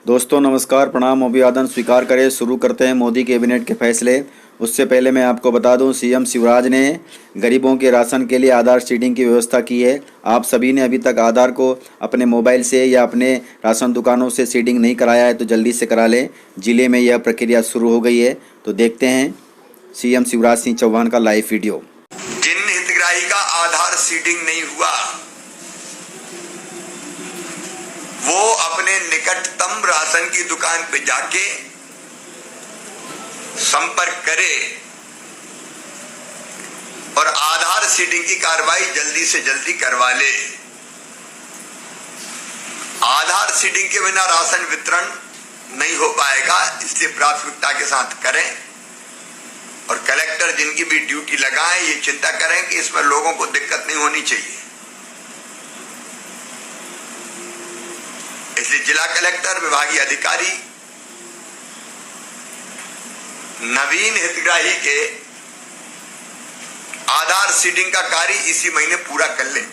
दोस्तों नमस्कार, प्रणाम, अभिवादन स्वीकार करें। शुरू करते हैं मोदी कैबिनेट के फैसले। उससे पहले मैं आपको बता दूं, सीएम शिवराज ने गरीबों के राशन के लिए आधार सीडिंग की व्यवस्था की है। आप सभी ने अभी तक आधार को अपने मोबाइल से या अपने राशन दुकानों से सीडिंग नहीं कराया है तो जल्दी से करा लें। जिले में यह प्रक्रिया शुरू हो गई है। तो देखते हैं सीएम शिवराज सिंह चौहान का लाइव वीडियो। जिन हितग्राही का आधार सीडिंग नहीं हुआ वो अपने निकटतम राशन की दुकान पे जाके संपर्क करे और आधार सीडिंग की कार्रवाई जल्दी से जल्दी करवा ले। आधार सीडिंग के बिना राशन वितरण नहीं हो पाएगा, इसलिए प्राथमिकता के साथ करें। और कलेक्टर जिनकी भी ड्यूटी लगाएं, ये चिंता करें कि इसमें लोगों को दिक्कत नहीं होनी चाहिए। इसलिए जिला कलेक्टर, विभागीय अधिकारी नवीन हितग्राही के आधार सीडिंग का कार्य इसी महीने पूरा कर लें,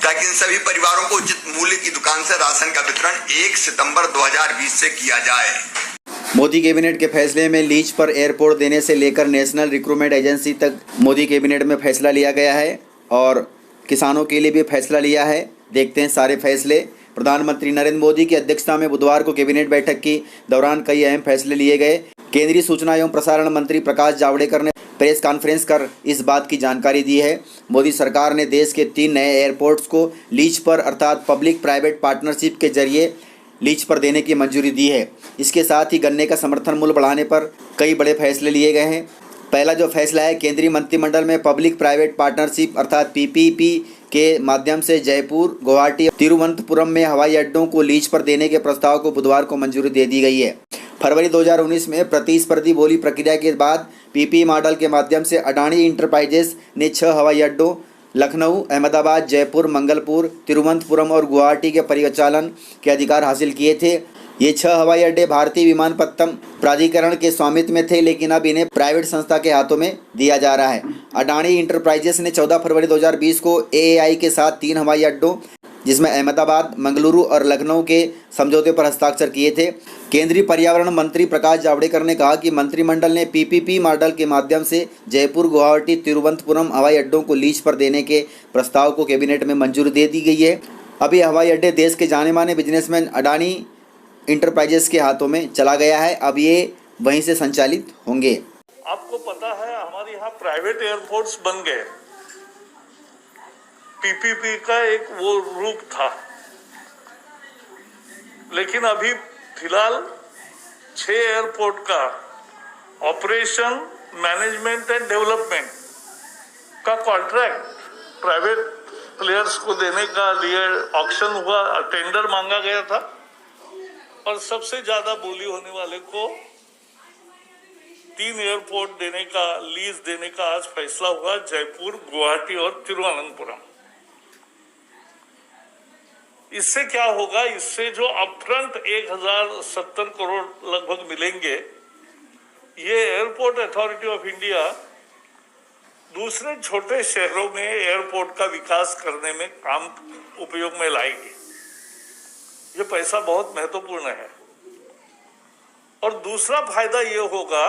ताकि इन सभी परिवारों को उचित मूल्य की दुकान से राशन का वितरण 1 सितंबर 2020 से किया जाए। मोदी कैबिनेट के फैसले में लीज पर एयरपोर्ट देने से लेकर नेशनल रिक्रूटमेंट एजेंसी तक मोदी कैबिनेट में फैसला लिया गया है और किसानों के लिए भी फैसला लिया है। देखते हैं सारे फैसले। प्रधानमंत्री नरेंद्र मोदी की अध्यक्षता में बुधवार को कैबिनेट बैठक के दौरान कई अहम फैसले लिए गए। केंद्रीय सूचना एवं प्रसारण मंत्री प्रकाश जावड़ेकर ने प्रेस कॉन्फ्रेंस कर इस बात की जानकारी दी है। मोदी सरकार ने देश के 3 नए एयरपोर्ट्स को लीज पर अर्थात पब्लिक प्राइवेट पार्टनरशिप के जरिए लीज पर देने की मंजूरी दी है। इसके साथ ही गन्ने का समर्थन मूल्य बढ़ाने पर कई बड़े फैसले लिए गए हैं। पहला जो फैसला है, केंद्रीय मंत्रिमंडल में पब्लिक प्राइवेट पार्टनरशिप अर्थात पीपीपी के माध्यम से जयपुर, गुवाहाटी, तिरुवनंतपुरम में हवाई अड्डों को लीज पर देने के प्रस्ताव को बुधवार को मंजूरी दे दी गई है। फरवरी 2019 में प्रतिस्पर्धी बोली प्रक्रिया के बाद पीपी मॉडल के माध्यम से अडानी इंटरप्राइजेस ने 6 हवाई अड्डों लखनऊ, अहमदाबाद, जयपुर, मंगलपुर, तिरुवनंतपुरम और गुवाहाटी के परिचालन के अधिकार हासिल किए थे। ये 6 हवाई अड्डे भारतीय विमानपत्तन प्राधिकरण के स्वामित्व में थे, लेकिन अब इन्हें प्राइवेट संस्था के हाथों में दिया जा रहा है। अडानी इंटरप्राइजेस ने 14 फरवरी 2020 को एएआई के साथ 3 हवाई अड्डों जिसमें अहमदाबाद, मंगलुरु और लखनऊ के समझौते पर हस्ताक्षर किए थे। केंद्रीय पर्यावरण मंत्री प्रकाश जावड़ेकर ने कहा कि मंत्रिमंडल ने पीपीपी मॉडल के माध्यम से जयपुर, गुवाहाटी, तिरुवनंतपुरम हवाई अड्डों को लीज पर देने के प्रस्ताव को कैबिनेट में मंजूरी दे दी गई है। अब ये हवाई अड्डे देश के जाने माने बिजनेसमैन अडानी इंटरप्राइजेस के हाथों में चला गया है। अब ये वहीं से संचालित होंगे। आपको पता है हमारे यहाँ प्राइवेट एयरपोर्ट्स बन गए। पीपीपी का एक वो रूप था, लेकिन अभी फिलहाल 6 एयरपोर्ट का ऑपरेशन, मैनेजमेंट एंड डेवलपमेंट का कॉन्ट्रैक्ट प्राइवेट प्लेयर्स को देने का लिए ऑक्शन हुआ, टेंडर मांगा गया था और सबसे ज्यादा बोली होने वाले को 3 एयरपोर्ट देने का, लीज देने का आज फैसला हुआ, जयपुर, गुवाहाटी और तिरुवनंतपुरम। इससे क्या होगा, इससे जो अपफ्रंट 1070 करोड़ लगभग मिलेंगे, ये एयरपोर्ट अथॉरिटी ऑफ इंडिया दूसरे छोटे शहरों में एयरपोर्ट का विकास करने में काम उपयोग में लाएगी। ये पैसा बहुत महत्वपूर्ण है। और दूसरा फायदा ये होगा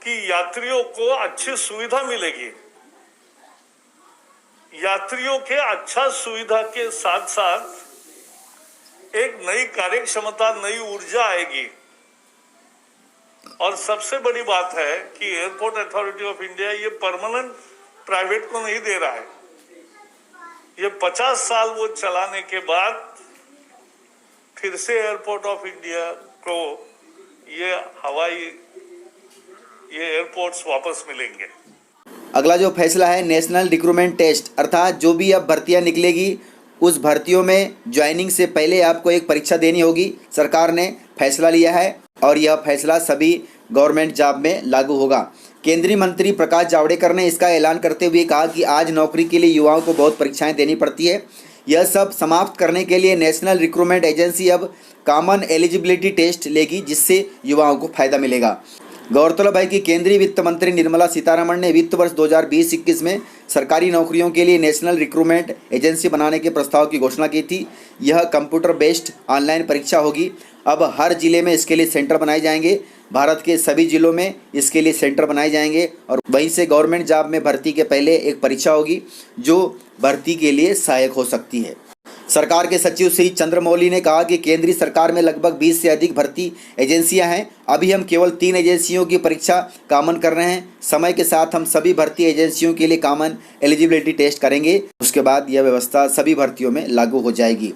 कि यात्रियों को अच्छी सुविधा मिलेगी। यात्रियों के अच्छा सुविधा के साथ साथ एक नई कार्यक्षमता, नई ऊर्जा आएगी। और सबसे बड़ी बात है कि एयरपोर्ट अथॉरिटी ऑफ इंडिया ये परमानेंट प्राइवेट को नहीं दे रहा है। ये 50 साल वो चलाने के बाद फिर से एयरपोर्ट ऑफ इंडिया को ये एयरपोर्ट्स वापस मिलेंगे। अगला जो फैसला है, नेशनल रिक्रूटमेंट टेस्ट अर्थात जो भी अब भर्तियां निकलेगी उस भर्तियों में ज्वाइनिंग से पहले आपको एक परीक्षा देनी होगी। सरकार ने फैसला लिया है और यह फैसला सभी गवर्नमेंट जॉब में लागू होगा। केंद्रीय मंत्री प्रकाश जावड़ेकर ने इसका ऐलान करते हुए कहा कि आज नौकरी के लिए युवाओं को बहुत परीक्षाएं देनी पड़ती है। यह सब समाप्त करने के लिए नेशनल रिक्रूटमेंट एजेंसी अब कॉमन एलिजिबिलिटी टेस्ट लेगी, जिससे युवाओं को फायदा मिलेगा। गौरतलब है कि केंद्रीय वित्त मंत्री निर्मला सीतारमण ने वित्त वर्ष 2020-21 में सरकारी नौकरियों के लिए नेशनल रिक्रूटमेंट एजेंसी बनाने के प्रस्ताव की घोषणा की थी। यह कंप्यूटर बेस्ड ऑनलाइन परीक्षा होगी। अब हर जिले में इसके लिए सेंटर बनाए जाएंगे। भारत के सभी जिलों में इसके लिए सेंटर बनाए जाएंगे और वहीं से गवर्नमेंट जॉब में भर्ती के पहले एक परीक्षा होगी जो भर्ती के लिए सहायक हो सकती है। सरकार के सचिव श्री चंद्रमौली ने कहा कि केंद्रीय सरकार में लगभग 20 से अधिक भर्ती एजेंसियां हैं। अभी हम केवल 3 एजेंसियों की परीक्षा कॉमन कर रहे हैं। समय के साथ हम सभी भर्ती एजेंसियों के लिए कॉमन एलिजिबिलिटी टेस्ट करेंगे। उसके बाद यह व्यवस्था सभी भर्तियों में लागू हो जाएगी।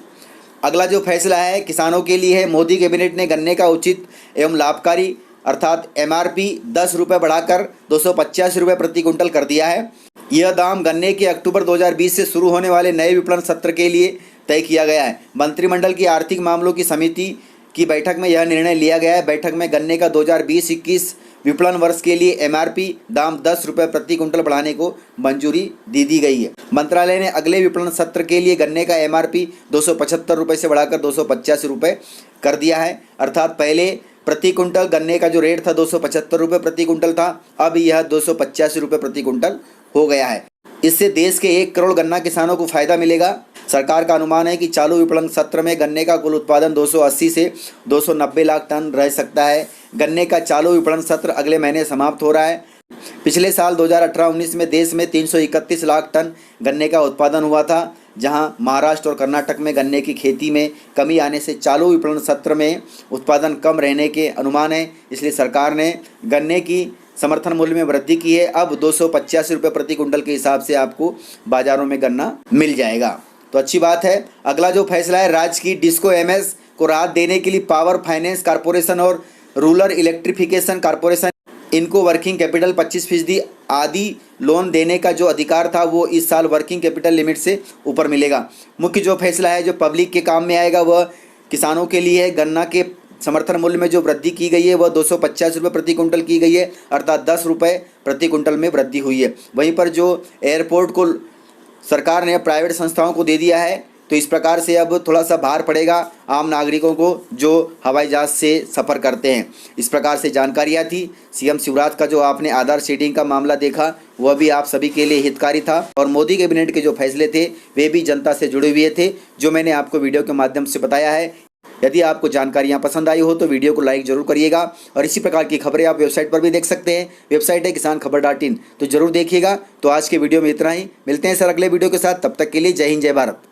अगला जो फैसला है किसानों के लिए है। मोदी कैबिनेट ने गन्ने का उचित एवं लाभकारी अर्थात MRP 10 रुपये बढ़ाकर 285 रुपये प्रति कुंटल कर दिया है। यह दाम गन्ने के अक्टूबर 2020 से शुरू होने वाले नए विपणन सत्र के लिए तय किया गया है। मंत्रिमंडल की आर्थिक मामलों की समिति की बैठक में यह निर्णय लिया गया है। बैठक में गन्ने का 2020-21 विपणन वर्ष के लिए MRP दाम 10 रुपये प्रति कुंटल बढ़ाने को मंजूरी दी गई है। मंत्रालय ने अगले विपणन सत्र के लिए गन्ने का MRP 275 रुपये से बढ़ाकर 285 रुपये कर दिया है। अर्थात पहले प्रति कुंटल गन्ने का जो रेट था 275 रुपये प्रति कुंटल था, अब यह 285 रुपये प्रति कुंटल हो गया है। इससे देश के 1 करोड़ गन्ना किसानों को फायदा मिलेगा। सरकार का अनुमान है कि चालू विपणन सत्र में गन्ने का कुल उत्पादन 280 से 290 लाख टन रह सकता है। गन्ने का चालू विपणन सत्र अगले महीने समाप्त हो रहा है। पिछले साल 2018-19 में देश में 331 लाख टन गन्ने का उत्पादन हुआ था, जहां महाराष्ट्र और कर्नाटक में गन्ने की खेती में कमी आने से चालू विपणन सत्र में उत्पादन कम रहने के अनुमान है। इसलिए सरकार ने गन्ने की समर्थन मूल्य में वृद्धि की है। अब 285 रुपये प्रति कुंटल के हिसाब से आपको बाजारों में गन्ना मिल जाएगा, तो अच्छी बात है। अगला जो फैसला है, राज्य की डिस्को MS को राहत देने के लिए पावर फाइनेंस कॉर्पोरेशन और रूरल इलेक्ट्रिफिकेशन कॉर्पोरेशन इनको वर्किंग कैपिटल 25% आदि लोन देने का जो अधिकार था वो इस साल वर्किंग कैपिटल लिमिट से ऊपर मिलेगा। मुख्य जो फैसला है जो पब्लिक के काम में आएगा वह किसानों के लिए है। गन्ना के समर्थन मूल्य में जो वृद्धि की गई है वह 250 रुपये प्रति कुंटल की गई है, अर्थात 10 रुपये प्रति कुंटल में वृद्धि हुई है। वहीं पर जो एयरपोर्ट को सरकार ने प्राइवेट संस्थाओं को दे दिया है, तो इस प्रकार से अब थोड़ा सा भार पड़ेगा आम नागरिकों को जो हवाई जहाज़ से सफ़र करते हैं। इस प्रकार से जानकारियाँ थी। CM शिवराज का जो आपने आधार सीडिंग का मामला देखा वह भी आप सभी के लिए हितकारी था और मोदी कैबिनेट के जो फैसले थे वे भी जनता से जुड़े हुए थे, जो मैंने आपको वीडियो के माध्यम से बताया है। यदि आपको जानकारियाँ पसंद आई हो तो वीडियो को लाइक जरूर करिएगा और इसी प्रकार की खबरें आप वेबसाइट पर भी देख सकते हैं। वेबसाइट है kisankhbar.in, तो जरूर देखिएगा। तो आज के वीडियो में इतना ही। मिलते हैं सर अगले वीडियो के साथ, तब तक के लिए जय हिंद जय भारत।